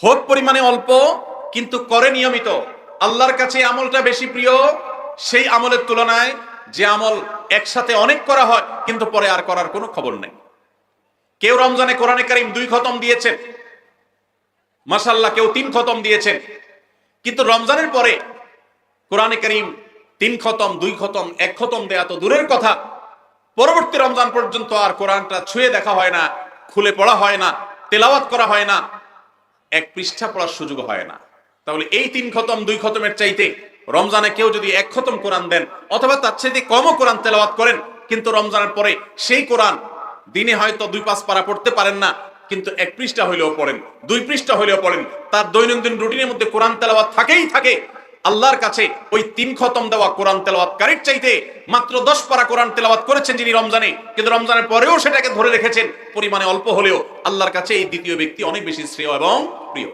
হোক পরিমাণে অল্প কিন্তু করে নিয়মিত, আল্লাহর কাছে আমলটা বেশি প্রিয় সেই আমলের তুলনায় যে আমল একসাথে অনেক করা হয় কিন্তু পরে আর করার কোনো খবর নেই। কেউ রমজানে কোরআনে কারীম 2 খতম দিয়েছেন, মাশাআল্লাহ, কেউ 3 খতম দিয়েছেন, কিন্তু রমজানের পরে কোরআনে কারীম 3 খতম 2 খতম 1 খতম দেয়া তো দূরের কথা, পরবর্তী রমজান পর্যন্ত আর কোরআনটা ছুঁয়ে দেখা হয় না, খুলে পড়া হয় না, তেলাওয়াত করা হয় না, 1 পৃষ্ঠা পড়ার সুযোগ হয় না। তাহলে এই 3 খতম 2 খতমের চাইতে রমজানে কেউ যদি 1 খতম কোরআন দেন অথবা তার চাইতে কমও কোরআন তেলাওয়াত করেন, কিন্তু রমজানের পরে সেই কোরআন দিনে হয়তো 2-5 পারা পড়তে পারেন না, কিন্তু 1 পৃষ্ঠা হইলেও পড়েন, 2 পৃষ্ঠা হইলেও পড়েন, তার দৈনন্দিন রুটিনের মধ্যে কোরআন তেলাওয়াত থাকেই থাকে। আল্লাহর কাছে ওই 3 খতম দেওয়া কোরআন তেলাওয়াতকারীর চাইতে মাত্র 10 পারা কোরআন তেলাওয়াত করেছেন যিনি রমজানে, কিন্তু রমজানের পরেও সেটাকে ধরে রেখেছেন পরিমাণে অল্প হলেও, আল্লাহর কাছে এই দ্বিতীয় ব্যক্তি অনেক বেশি শ্রেয় এবং প্রিয়।